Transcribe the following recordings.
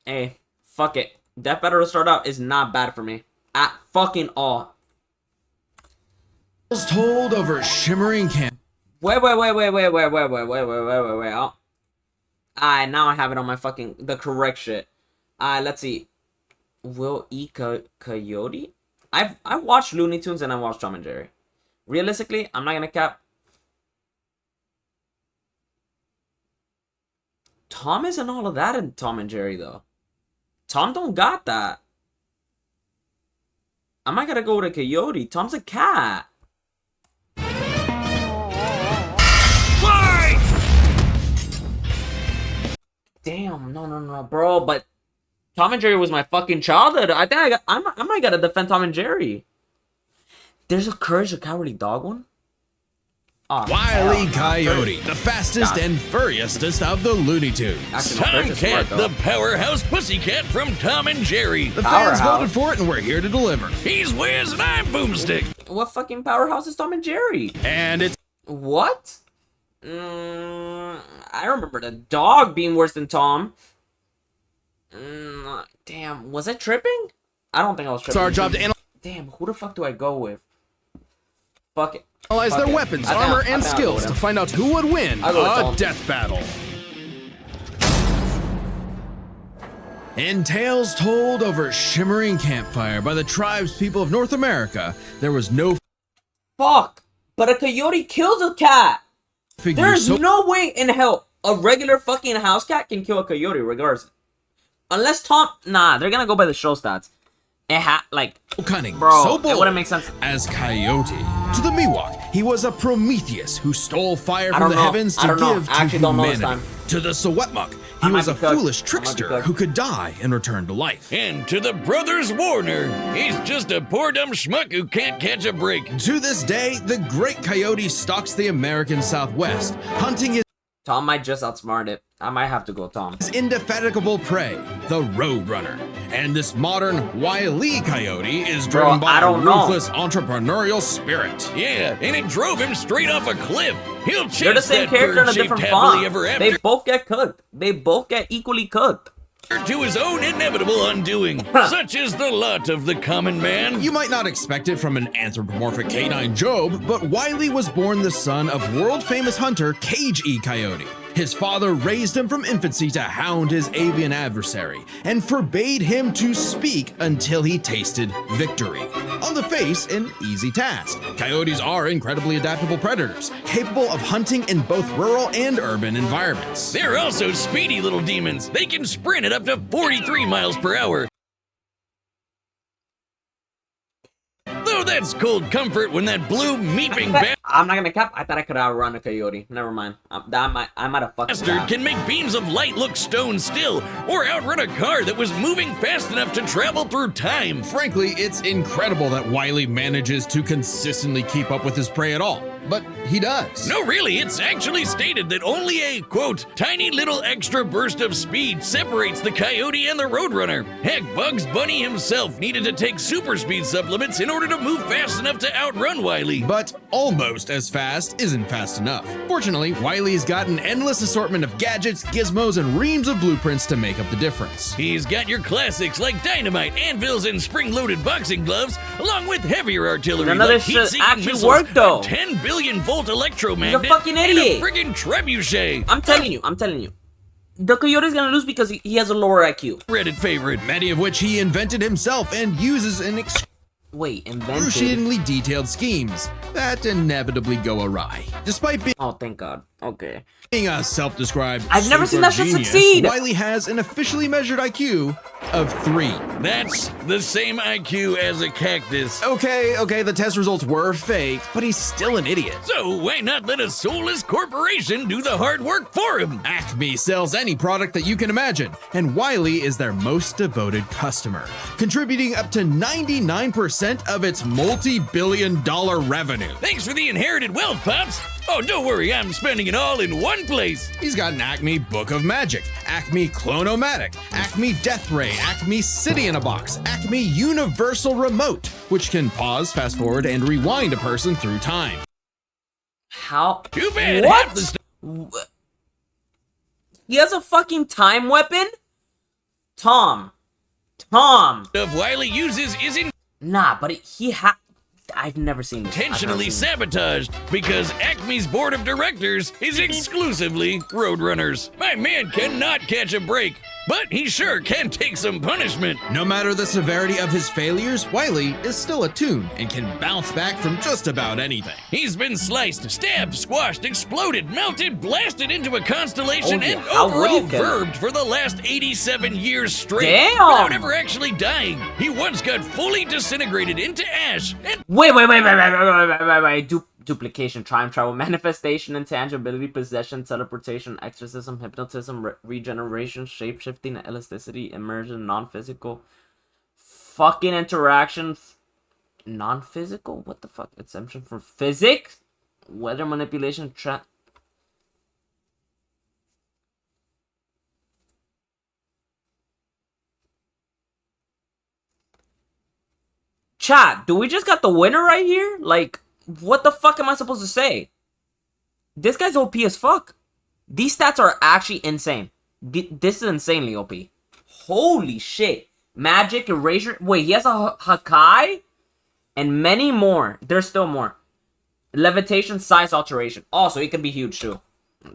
Hey, fuck it. Death Battle to start out is not bad for me. At fucking all. Told over shimmering camp. Wait. Oh. Now I have it on my fucking the correct shit. Let's see. Will E. Coyote? I watched Looney Tunes and I watched Tom and Jerry. Realistically, I'm not gonna cap. Tom isn't all of that in Tom and Jerry though. Tom don't got that. I might gotta go with a coyote. Tom's a cat. Fight! Damn, no, bro. But Tom and Jerry was my fucking childhood. I think I might gotta defend Tom and Jerry. There's a Courage the Cowardly Dog one. Oh, Wile E. Coyote, the fastest and furriestest of the Looney Tunes. Tomcat, the powerhouse pussycat from Tom and Jerry. The fans voted for it and we're here to deliver. He's Wiz and I'm Boomstick. What fucking powerhouse is Tom and Jerry? And it's... What? I remember the dog being worse than Tom. Damn, was I tripping? I don't think I was tripping. It's our job to analyze... Damn, who the fuck do I go with? Fuck it. Analyze their weapons, armor, and skills to find out who would win a death battle. In tales told over shimmering campfire by the tribes people of North America, there was no... Fuck! But a coyote kills a cat! There's no way in hell a regular fucking house cat can kill a coyote regardless. Unless Tom... Nah, they're gonna go by the show stats. Like... Cunning, bro, so bold it wouldn't make sense. As Coyote. To the Miwok, he was a Prometheus who stole fire from the heavens to give to humanity. To the Sewetmuk, he was a foolish trickster who could die and return to life. And to the Brothers Warner, he's just a poor dumb schmuck who can't catch a break. To this day, the Great Coyote stalks the American Southwest, hunting his... Tom might just outsmart it. I might have to go Tom. His indefatigable prey, the Roadrunner. And this modern Wile E. Coyote is driven by a ruthless entrepreneurial spirit. Yeah, and it drove him straight off a cliff. He'll chase They're the same character in a different font. They both get cooked. They both get equally cooked. To his own inevitable undoing. Such is the lot of the common man. You might not expect it from an anthropomorphic canine Job, but Wile was born the son of world-famous hunter Cage E. Coyote. His father raised him from infancy to hound his avian adversary, and forbade him to speak until he tasted victory. On the face, an easy task. Coyotes are incredibly adaptable predators, capable of hunting in both rural and urban environments. They're also speedy little demons. They can sprint at up to 43 miles per hour. Though that's cold comfort when that blue meeping I'm not gonna cap. I thought I could outrun a coyote. Never mind. I might have fucking bastard can make beams of light look stone still, or outrun a car that was moving fast enough to travel through time. Frankly, it's incredible that Wile manages to consistently keep up with his prey at all. But he does. No, really, it's actually stated that only a, quote, tiny little extra burst of speed separates the coyote and the Roadrunner. Heck, Bugs Bunny himself needed to take super speed supplements in order to move fast enough to outrun Wile. But almost as fast isn't fast enough. Fortunately, Wile's got an endless assortment of gadgets, gizmos, and reams of blueprints to make up the difference. He's got your classics like dynamite, anvils, and spring-loaded boxing gloves, along with heavier artillery none of like this shit heat-seeking actually missiles, worked, though. 10 billion volt electromagnet, He's a fucking idiot. and a friggin' trebuchet. I'm telling you. The coyote's gonna lose because he has a lower IQ. Reddit favorite. Many of which he invented himself and uses in excruciatingly detailed schemes that inevitably go awry. Despite being... Oh, thank God. Okay. Being a self-described I've never seen that shit genius, succeed! Wile has an officially measured IQ of 3. That's the same IQ as a cactus. Okay, the test results were fake, but he's still an idiot. So why not let a soulless corporation do the hard work for him? Acme sells any product that you can imagine, and Wile is their most devoted customer, contributing up to 99% of its multi-billion-dollar revenue. Thanks for the inherited wealth, Pops. Oh, don't worry, I'm spending it all in one place. He's got an Acme Book of Magic, Acme Clone-O-Matic, Acme Death Ray, Acme City in a Box, Acme Universal Remote, which can pause, fast forward, and rewind a person through time. How? Too bad. What? He has a fucking time weapon? Tom. Stuff Wile uses is Nah, but I've never seen this. intentionally sabotaged because Acme's board of directors is exclusively Roadrunners. My man cannot catch a break, but he sure can take some punishment. No matter the severity of his failures, Wile is still a toon and can bounce back from just about anything. He's been sliced, stabbed, squashed, exploded, melted, blasted into a constellation, Oh, yeah. and How would overall you kill him? verbed for the last 87 years straight Damn! without ever actually dying. He once got fully disintegrated into ash and Wait. Duplication, time travel, manifestation, intangibility, possession, teleportation, exorcism, hypnotism, regeneration, shapeshifting, elasticity, immersion, non-physical, fucking interaction, non-physical? What the fuck? Exemption from physics? Weather manipulation, Chat, do we just got the winner right here? Like, what the fuck am I supposed to say? This guy's OP as fuck. These stats are actually insane. This is insanely OP. Holy shit. Magic, erasure. Wait, he has a Hakai? And many more. There's still more. Levitation, size alteration. Also, he can be huge too.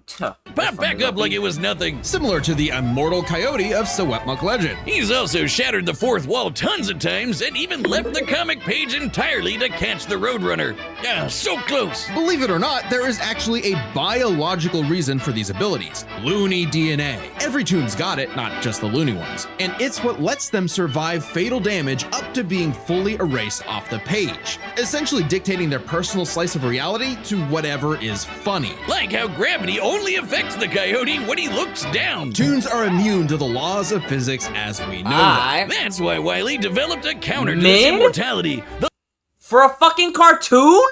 pop back up like it was nothing. Similar to the immortal Coyote of Sewetmuk legend. He's also shattered the fourth wall tons of times and even left the comic page entirely to catch the Roadrunner. Ah, so close. Believe it or not, there is actually a biological reason for these abilities. Loony DNA. Every toon's got it, not just the loony ones. And it's what lets them survive fatal damage up to being fully erased off the page, essentially dictating their personal slice of reality to whatever is funny. Like how gravity only affects the Coyote when he looks down. Toons are immune to the laws of physics as we know them. That's why Wile developed a counter to Mid? this immortality. For a fucking cartoon?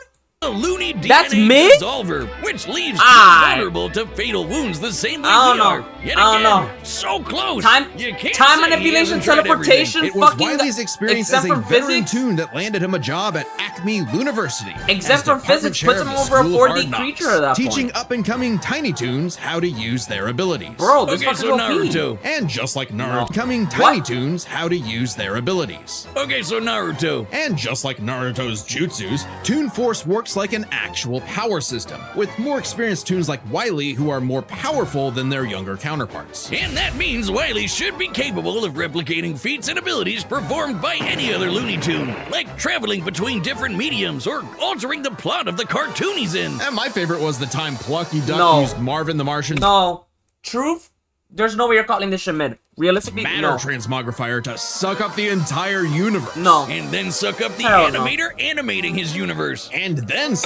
The Loony DNA That's mid? Dissolver, which leaves Aight. vulnerable to fatal wounds the same way I we don't are. know. Yet I don't again, know. so close. Time You can't time say he manipulation, hasn't tried teleportation, It was fucking Wile's experience except as a for veteran physics. toon that landed him a job at Acme University. Except as for department physics, chair puts of him the over a School of 4D Hard Knocks, creature at that teaching point. up-and-coming tiny toons how to use their abilities. Bro, this Okay, fucking so OP. Naruto. And just like Naruto, No. coming tiny What? toons how to use their abilities. Okay, so Naruto. And just like Naruto's jutsus, Toon Force works like an actual power system, with more experienced toons like Wile who are more powerful than their younger counterparts. And that means Wile should be capable of replicating feats and abilities performed by any other Looney Tune, like traveling between different mediums or altering the plot of the cartoon he's in. And my favorite was the time Plucky Duck No. used Marvin the Martian's No. Truth? There's no way you're calling this shit mid. Realistically, matter no. transmogrifier to suck up the entire universe. No. And then suck up the Hell no. animator animating his universe. And then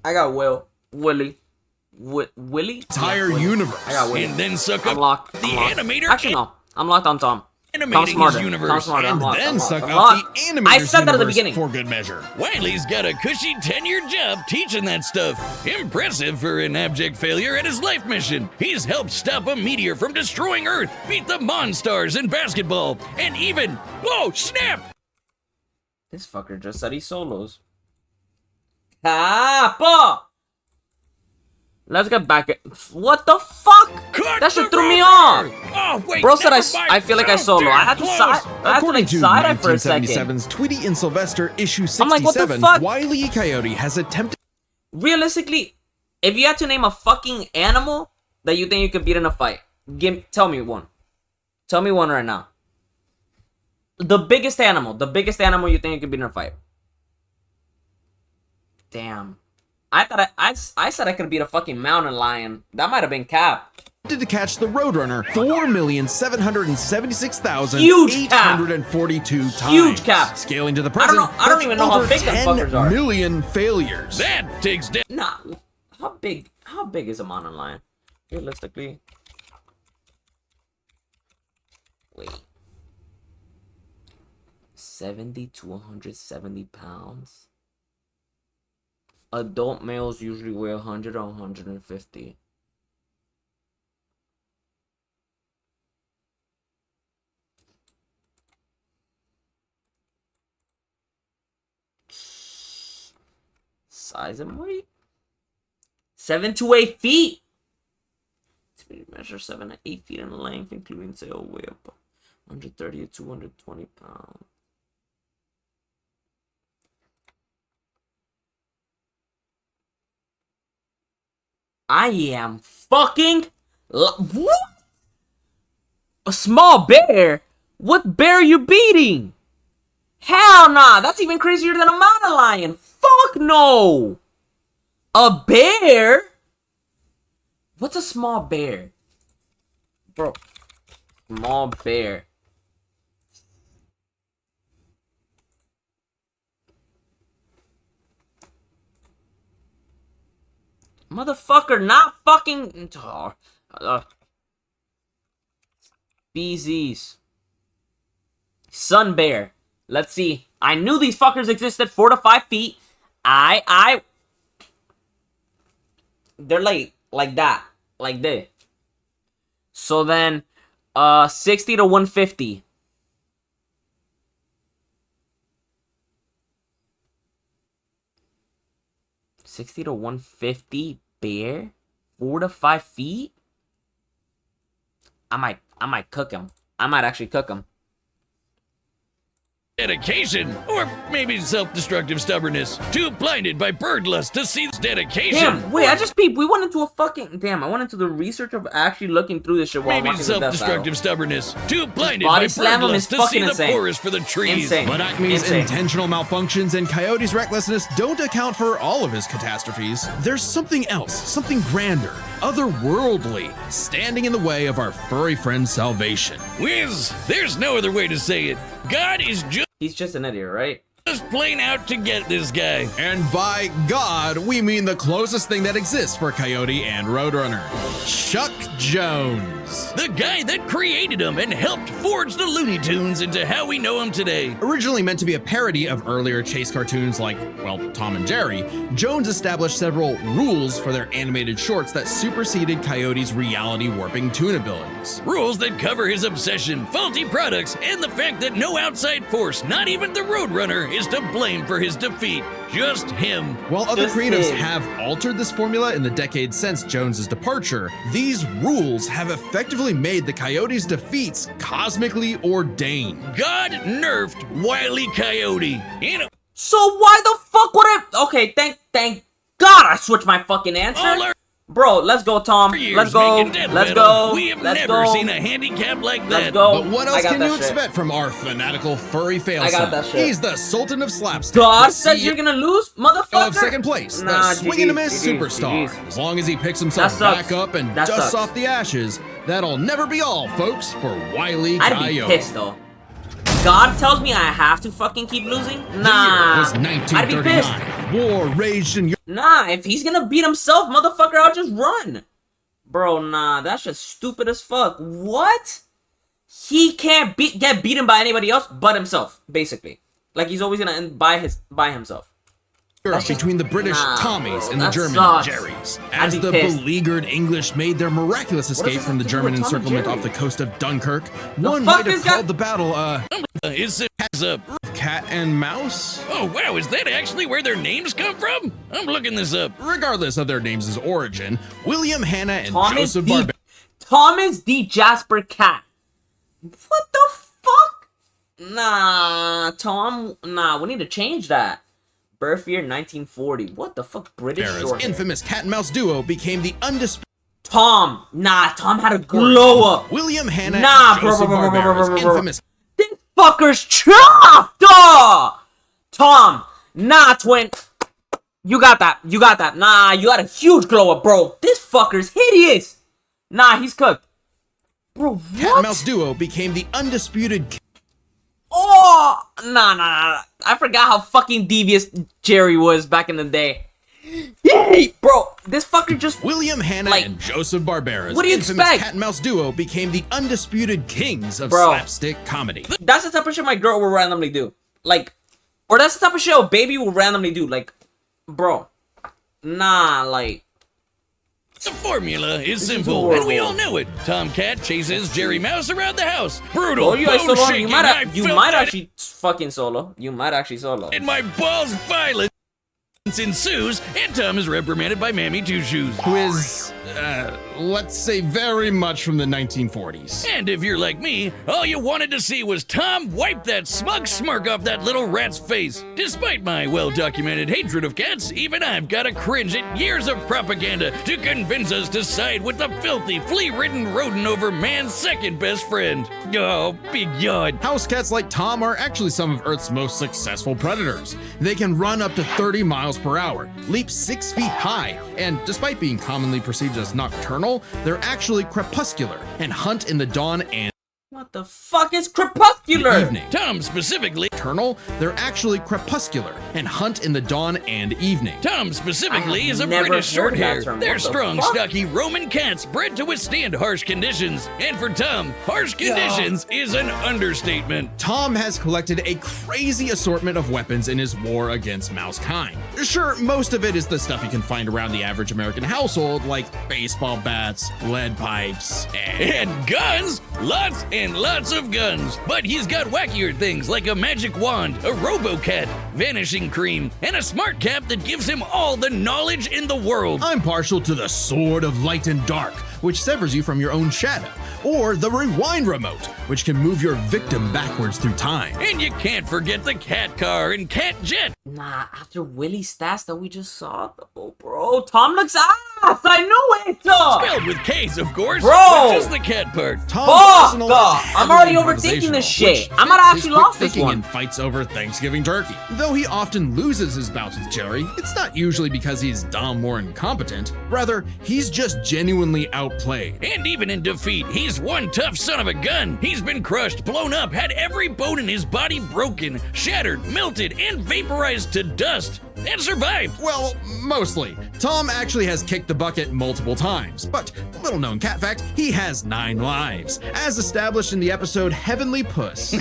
I got Willie. Willie? entire Willie. universe. I got Willie. And then suck I'm up locked. the I'm locked. animator Actually, no. I'm locked on Tom. Tom animating smarter. his universe. Tom smarter. I'm And locked. then I'm locked. suck I'm up locked. the animator's I said that at the universe beginning. for good measure. Wiley's got a cushy 10-year job teaching that stuff. Impressive for an abject failure at his life mission. He's helped stop a meteor from destroying Earth, beat the Monstars in basketball, and even, oh snap! This fucker just said he solos. Capo! Let's get back. What the fuck? Cut That shit the threw me rover! off. Oh, wait, Bro said never mind. I feel like I So solo. I had to damn side. close. I had to According like to side eye for a second. 1977's Tweety and Sylvester issue 67, I'm like, what the fuck? Wile E. Coyote has attempted Realistically, if you had to name a fucking animal that you think you could beat in a fight, tell me one. Tell me one right now. The biggest animal you think you could beat in a fight. Damn. I thought I said I could beat a fucking mountain lion. That might have been cap. to catch the Roadrunner 4,776,842 Huge cap. times. Huge cap. Scaling to the I present, don't even know how over big them 10 fuckers are. million failures. That takes down. Nah. How big is a mountain lion? Realistically. Wait. 70 to 170 pounds. Adult males usually weigh 100 or 150. Size and weight? 7 to 8 feet. It's measure 7 to 8 feet in length, including sail, weigh up 130 to 220 pounds. I am fucking... What? A small bear? What bear are you beating? Hell nah, that's even crazier than a mountain lion. Fuck no. A bear? What's a small bear? Bro. Small bear. Motherfucker, not fucking... BZs. Sun bear. Let's see. I knew these fuckers existed. 4 to 5 feet. They're like that. Like this. So then, 60 to 150. $60 to $150 bear, 4 to 5 feet. I might cook him. I might actually cook him. Dedication, or maybe self-destructive stubbornness. Too blinded by bird lust to see this dedication. Damn, wait, I just peeped. We went into a fucking... Damn, I went into the research of actually looking through this shit while Maybe watching the death battle. self-destructive stubbornness. Too blinded body by slam bird him lust is to see fucking the insane. forest for the trees. Insane. But Acme's Insane. intentional malfunctions and Coyote's recklessness don't account for all of his catastrophes. There's something else, something grander, otherworldly, standing in the way of our furry friend's salvation. Wiz, there's no other way to say it. God is He's just an idiot, right? just plain out to get this guy. And by God, we mean the closest thing that exists for Coyote and Roadrunner. Chuck Jones. The guy that created him and helped forge the Looney Tunes into how we know him today. Originally meant to be a parody of earlier chase cartoons like, well, Tom and Jerry, Jones established several rules for their animated shorts that superseded Coyote's reality warping tune abilities. Rules that cover his obsession, faulty products, and the fact that no outside force, not even the Roadrunner, is to blame for his defeat. Just him. While other Just creatives him. have altered this formula in the decades since Jones's departure, these rules have effectively made the Coyote's defeats cosmically ordained. God nerfed Wile E. Coyote. So why the fuck would I... Okay, thank God I switched my fucking answer. Bro, let's go, Tom. Let's go. Let's go. We have Let's never go. seen a handicap like that. Let's go. But what I else got can that you shit. expect from our fanatical furry fail I got son? that shit. He's the Sultan of Slapstick. God the says CEO you're gonna lose, motherfucker. of second place, Nah, the swing and a GG's, miss GG's, superstar. GG's. As long as he picks himself That sucks. back up and That dusts sucks. off the ashes, that'll never be all, folks, for Wile E. I'd be Coyote. pissed though. God tells me I have to fucking keep losing? The year Nah. was I'd be pissed. 1939. War raged in Europe. Nah, if he's gonna beat himself, motherfucker, I'll just run. Bro, nah, that's just stupid as fuck. What? He can't get beaten by anybody else but himself, basically. Like he's always gonna end by himself. That's just- Between the British Nah, Tommies bro, and the that German sucks. Jerrys. I'd As be the pissed. beleaguered English made their miraculous does escape this from the have to do German with Tom and encirclement Jerry? off the coast of Dunkirk, one fuck might have is that? called the battle Is it up? cat and mouse. Oh wow, is that actually where their names come from? I'm looking this up. Regardless of their names' origin, William Hanna and Thomas Joseph D. Barber. Thomas D. Jasper Cat. What the fuck? Nah, Tom. Nah, we need to change that. Birth year 1940. What the fuck? British Barber's short hair. infamous cat and mouse duo became the undisputed. Tom. Nah, Tom had a glow up. William Hanna Nah, and bro, Joseph bro, bro, bro, Barber's bro, bro, bro. infamous. This fucker's chopped! Tom. Nah, twin. You got that. You got that. Nah, you had a huge glow up, bro. This fucker's hideous. Nah, he's cooked. Bro, what? Cat and mouse duo became the undisputed. Oh, nah. I forgot how fucking devious Jerry was back in the day. Bro, this fucker just... William Hanna Like, and Joseph Barbera's what do you infamous expect? cat and mouse duo became the undisputed kings of Bro. slapstick comedy. That's the type of shit my girl will randomly do. Like, or that's the type of shit a baby will randomly do. Like, bro. Nah, like... The formula is is simple, horrible. and we all know it. Tomcat chases Jerry Mouse around the house. Brutal, Oh, you guys solo? bone-shaking, I You felt might that actually fucking solo. You might actually solo. in my balls violent. ensues, and Tom is reprimanded by Mammy Two Shoes. Who is, let's say, very much from the 1940s. And if you're like me, all you wanted to see was Tom wipe that smug smirk off that little rat's face. Despite my well-documented hatred of cats, even I've got to cringe at years of propaganda to convince us to side with the filthy, flea-ridden rodent over man's second best friend. Oh, big yawn. House cats like Tom are actually some of Earth's most successful predators. They can run up to 30 miles per hour, leap 6 feet high, and despite being commonly perceived as nocturnal, they're actually crepuscular and hunt in the dawn and What the fuck is crepuscular? evening. Tom specifically. Nocturnal, they're actually crepuscular and hunt in the dawn and evening. Tom specifically I have is a never British heard that shorthair. term. They're What the strong, fuck? stocky Roman cats bred to withstand harsh conditions. And for Tom, harsh conditions is an understatement. Tom has collected a crazy assortment of weapons in his war against mouse kind. Sure, most of it is the stuff you can find around the average American household, like baseball bats, lead pipes, And guns! Lots and lots of guns. But he's got wackier things like a magic wand, a robo-cat, vanishing cream, and a smart cap that gives him all the knowledge in the world. I'm partial to the Sword of Light and Dark, which severs you from your own shadow, or the Rewind Remote, which can move your victim backwards through time. And you can't forget the cat car and cat jet. Nah, after Willie's stats that we just saw, oh, bro, Tom looks ass. I know it. Spelled with K's, of course. Bro. But just the cat part. Tom's Fuck! arsenal is I'm heavily already overthinking this improvisational, shit. which I might fits have his actually quick lost this thinking one. in fights over Thanksgiving turkey. Though he often loses his bouts with Jerry, it's not usually because he's dumb or incompetent. Rather, he's just genuinely outplayed. And even in defeat, he's one tough son of a gun. He's been crushed, blown up, had every bone in his body broken, shattered, melted, and vaporized to dust, and survived. Well, mostly. Tom actually has kicked the bucket multiple times, but little known cat fact, he has 9 lives, as established in the episode Heavenly Puss.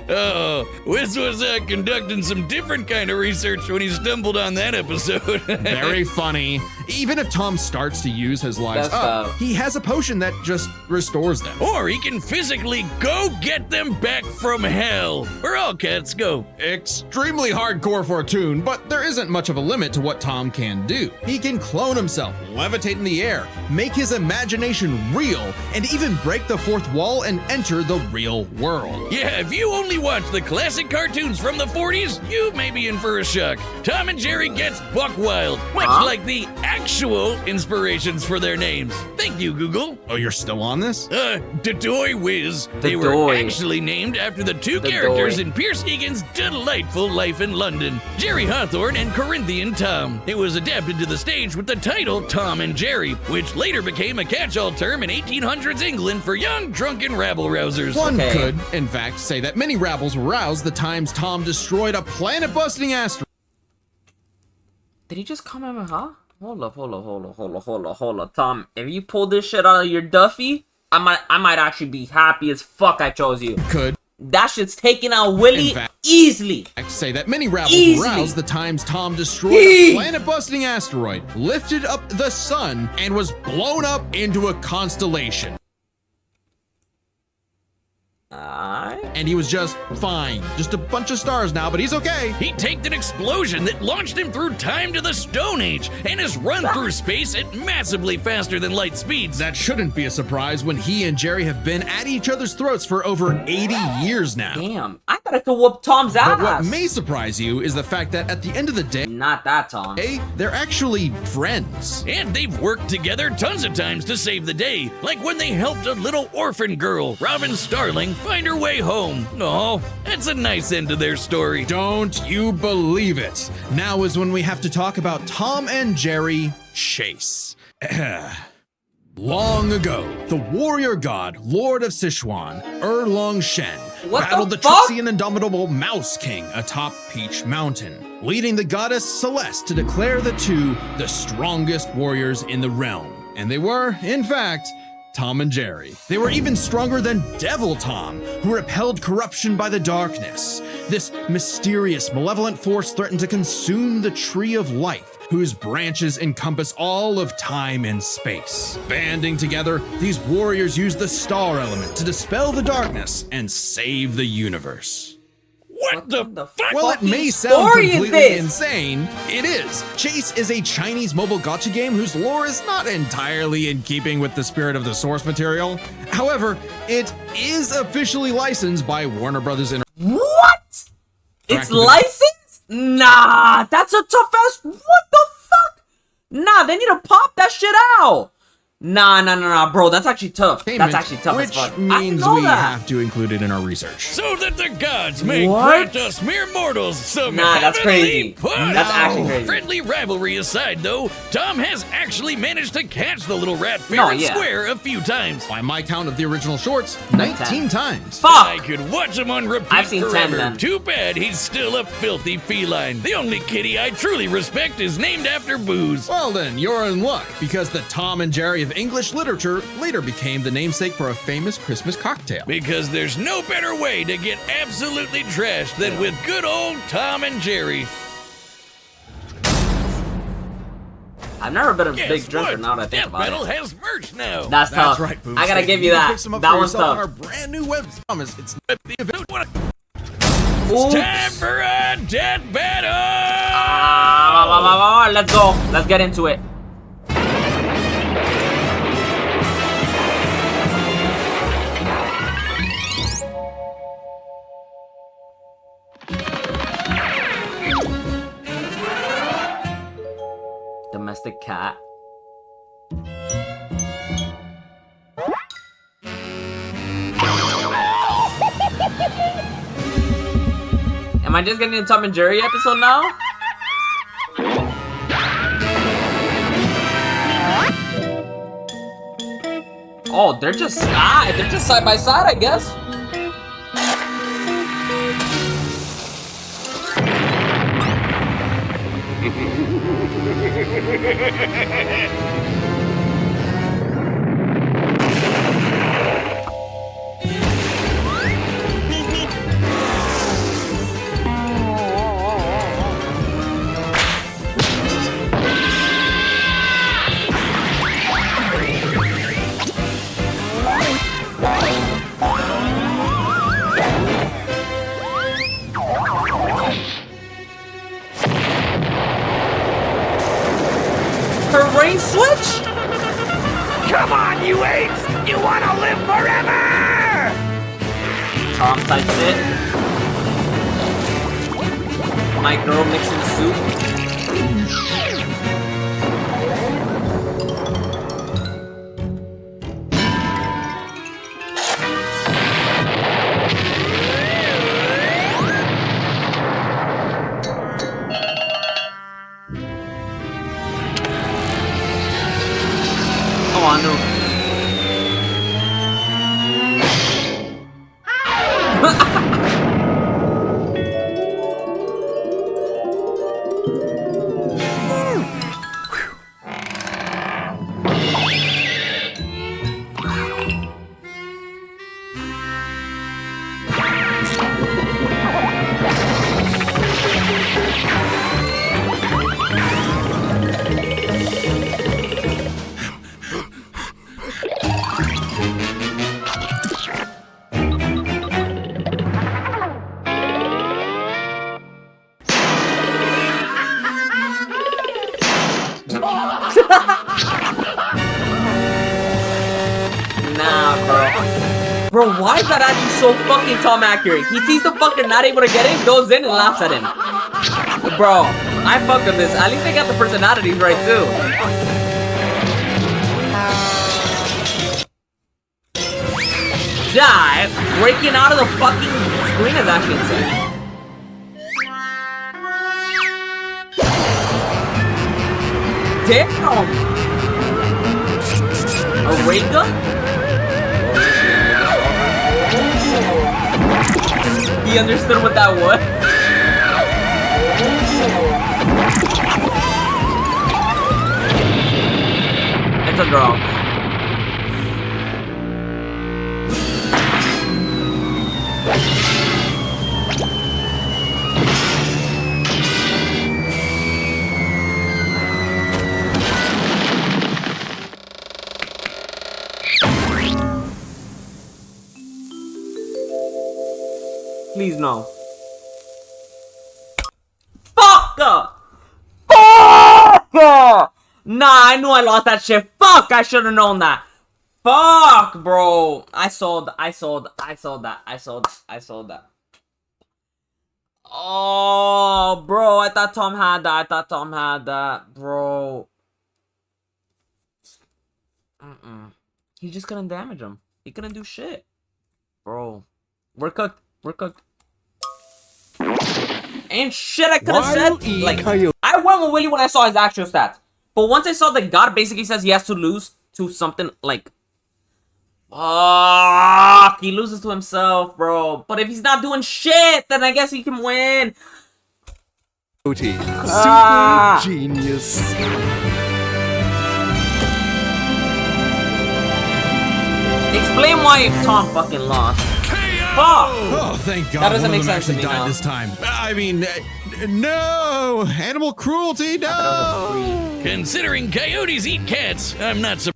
Oh, Wiz was conducting some different kind of research when he stumbled on that episode. Very funny. Even if Tom starts to use his lives That's up, tough. he has a potion that just restores them. Or he can physically go get them back from hell. Where all cats go. Extremely hardcore for a tune, but there isn't much of a limit to what Tom can do. He can clone himself, levitate in the air, make his imagination real, and even break the fourth wall and enter the real world. Yeah, if you only watch the classic cartoons from the 40s, you may be in for a shock. Tom and Jerry gets buck wild, much like the actual inspirations for their names. Thank you, Google. Oh, you're still on this? Dodoy Whiz. The They were Doy. actually named after the two The characters Doy. in Pierce Egan's delightful life in London, Jerry Hawthorne and Corinthian Tom. It was adapted to the stage with the title Tom and Jerry, which later became a catch-all term in 1800s England for young, drunken rabble-rousers. One Okay. could, in fact, say that many rabbles were roused the times Tom destroyed a planet-busting asteroid. Did he just come at me, huh? Hold up. Tom, if you pull this shit out of your Duffy, I might actually be happy as fuck I chose you. Could That shit's taking out Willie In fact- easily. say that many rabbles Easily. were roused the times Tom destroyed Eee. a planet-busting asteroid, lifted up the sun, and was blown up into a constellation. And he was just fine. Just a bunch of stars now, but he's okay. He taked an explosion that launched him through time to the Stone Age and has run through space at massively faster than light speeds. That shouldn't be a surprise when he and Jerry have been at each other's throats for over 80 years now. Damn, I gotta go whoop Tom's ass. But what may surprise you is the fact that at the end of the day, Not that, Tom. they're actually friends. And they've worked together tons of times to save the day, like when they helped a little orphan girl, Robin Starling, find her way home. Oh, that's a nice end to their story. Don't you believe it? Now is when we have to talk about Tom and Jerry Chase. Long ago, the warrior god, Lord of Sichuan, Erlong Shen, What battled the the fuck? tricksy and indomitable Mouse King atop Peach Mountain, leading the goddess Celeste to declare the two the strongest warriors in the realm. And they were, in fact, Tom and Jerry. They were even stronger than Devil Tom, who repelled corruption by the darkness. This mysterious, malevolent force threatened to consume the Tree of Life, whose branches encompass all of time and space. Banding together, these warriors used the star element to dispel the darkness and save the universe. What the fuck? Well, it may sound completely insane. It is. Chase is a Chinese mobile gacha game whose lore is not entirely in keeping with the spirit of the source material. However, it is officially licensed by Warner Brothers What? It's licensed? Nah, that's a tough ass. What the fuck? Nah, they need to pop that shit out. Nah, bro. That's actually tough. That's actually tough as fuck. Which means we have to include it in our research. So that the gods may grant us mere mortals some that's crazy. Punch. That's actually crazy. Friendly rivalry aside, though, Tom has actually managed to catch the little rat fair square a few times. By my count of the original shorts, 19 times. Fuck! I could watch him on repeat I've seen forever. 10 then. Too bad he's still a filthy feline. The only kitty I truly respect is named after booze. Well then, you're in luck, because the Tom and Jerry of English literature later became the namesake for a famous Christmas cocktail. Because there's no better way to get absolutely trashed than with good old Tom and Jerry. I've never been a big drinker now that I think about Metal it. has merch now. That's tough. Right, Booze. I gotta give you that. That one's tough. On our brand new web promise. It's the event. It's time for a death battle! Let's go. Let's get into it. Domestic cat. Am I just getting a Tom and Jerry episode now? Oh, they're just side by side, I guess. Her brain switch? Come on, you apes! You wanna live forever! Tom type shit. My girl mixing soup. Oh, I know. Nah, bro. Bro, why is that actually so fucking Tom accurate? He sees the fucker not able to get it, goes in and laughs at him. Bro, I fuck with this. At least they got the personalities right too. Yeah, breaking out of the fucking screen is actually insane. Damn! A ray gun? He understood what that was. It's a girl. Please no. Nah, I knew I lost that shit. Fuck, I should have known that. Fuck, bro. I sold that. Oh, bro, I thought Tom had that. Bro. He just couldn't damage him. He couldn't do shit. Bro. We're cooked. Ain't shit I could have said. Like, I went with Willie when I saw his actual stats. But once I saw the God basically says he has to lose to something like... Fuck! He loses to himself, bro. But if he's not doing shit, then I guess he can win. Super genius. Explain why Tom fucking lost. Fuck! Oh, thank God. That doesn't one make of them sense to actually me died now. this time. I mean, no! Animal cruelty, no! Considering coyotes eat cats, I'm not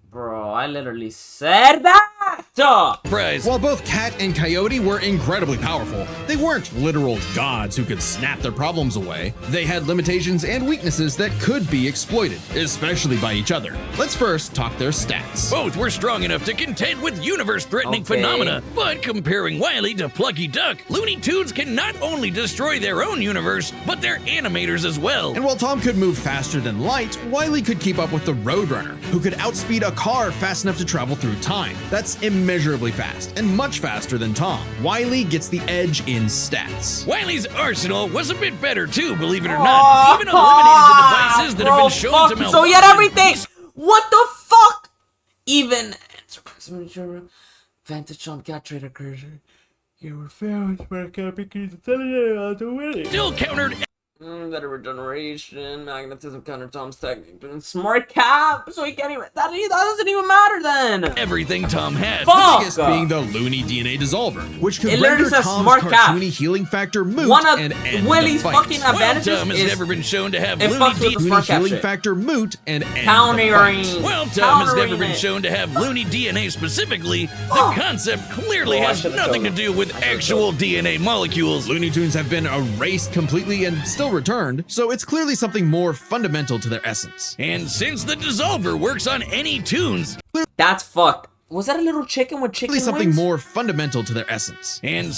Bro, I literally said that! surprised. While both Cat and Coyote were incredibly powerful, they weren't literal gods who could snap their problems away. They had limitations and weaknesses that could be exploited, especially by each other. Let's first talk their stats. Both were strong enough to contend with universe-threatening phenomena, but comparing Wile to Plucky Duck, Looney Tunes can not only destroy their own universe, but their animators as well. And while Tom could move faster than light, Wile could keep up with the Roadrunner, who could outspeed a car fast enough to travel through time. That's immeasurably fast, and much faster than Tom. Wile gets the edge in stats. Wile's arsenal was a bit better too, believe it or not, even eliminating the devices that have been shown to malfunction. So he had everything! What the fuck? Even... Vantage Jump Cat Trader Cursor. You were failed, but can't be still countered better regeneration, magnetism counter Tom's technique, but smart cap, so he can't even. That doesn't even matter then. everything Tom had. The biggest being the Looney DNA Dissolver, which could render Tom's cartoony healing factor moot and end Willie's the fight. fucking advantages Tom has is never been shown to have it Looney fucks with the DNA. smart cap healing shit. factor moot and end Countering. the fight. Well, Tom has never been Countering shown to have Looney DNA specifically. The concept clearly has nothing to do with actual DNA molecules. Looney Tunes have been erased completely and still returned, so it's clearly something more fundamental to their essence. And since the Dissolver works on any tunes, That's fucked. Was that a little chicken with chicken Clearly something wings? more fundamental to their essence. and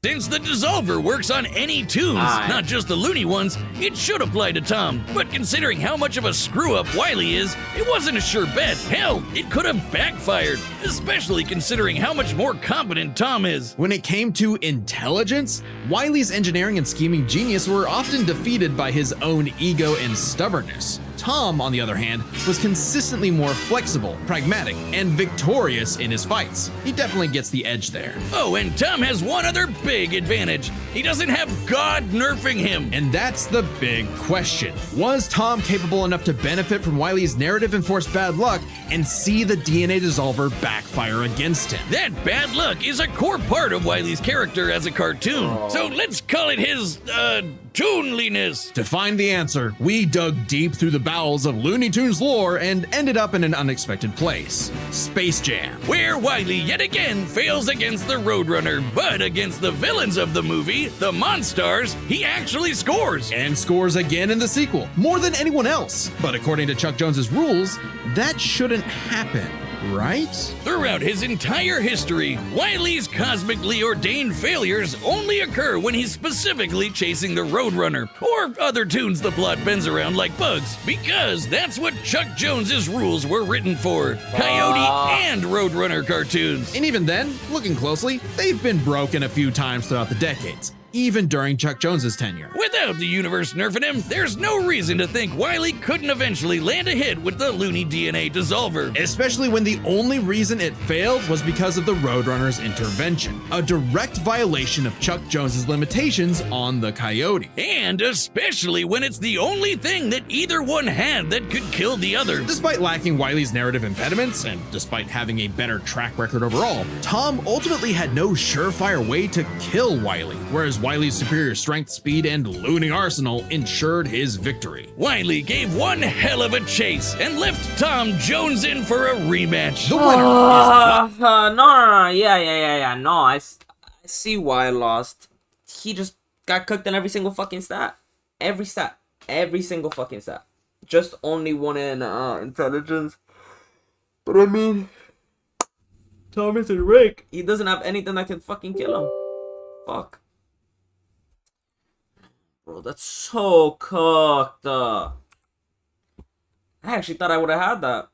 since the Dissolver works on any tunes, not just the Looney ones, it should apply to Tom. But considering how much of a screw-up Wile is, it wasn't a sure bet. Hell, it could have backfired, especially considering how much more competent Tom is. When it came to intelligence, Wile's engineering and scheming genius were often defeated by his own ego and stubbornness. Tom, on the other hand, was consistently more flexible, pragmatic, and victorious in his fights. He definitely gets the edge there. Oh, and Tom has one other big advantage. He doesn't have God nerfing him. And that's the big question. Was Tom capable enough to benefit from Wile's narrative-enforced bad luck and see the DNA Dissolver backfire against him? That bad luck is a core part of Wile's character as a cartoon. So let's call it his, toonliness. To find the answer, we dug deep through the bowels of Looney Tunes lore and ended up in an unexpected place: Space Jam. Where Wile yet again fails against the Roadrunner, but against the villains of the movie, the Monstars, he actually scores. And scores again in the sequel, more than anyone else. But according to Chuck Jones's rules, that shouldn't happen, right? Throughout his entire history, Wile's cosmically ordained failures only occur when he's specifically chasing the Roadrunner, or other tunes the plot bends around like bugs, because that's what Chuck Jones's rules were written for. Coyote and Roadrunner cartoons. And even then, looking closely, they've been broken a few times throughout the decades, even during Chuck Jones's tenure. Without the universe nerfing him, there's no reason to think Wile couldn't eventually land a hit with the Looney DNA Dissolver. Especially when the only reason it failed was because of the Roadrunner's intervention, a direct violation of Chuck Jones's limitations on the Coyote. And especially when it's the only thing that either one had that could kill the other. Despite lacking Wile's narrative impediments, and despite having a better track record overall, Tom ultimately had no surefire way to kill Wile, whereas Wile's superior strength, speed, and looting arsenal ensured his victory. Wile gave one hell of a chase and left Tom Jones in for a rematch. The winner is no. Yeah. No, I see why I lost. He just got cooked in every single fucking stat. Every stat. Every single fucking stat. Just only one in intelligence. But I mean, Thomas and Rick, he doesn't have anything that can fucking kill him. Fuck. Bro, that's so cooked. I actually thought I would have had that.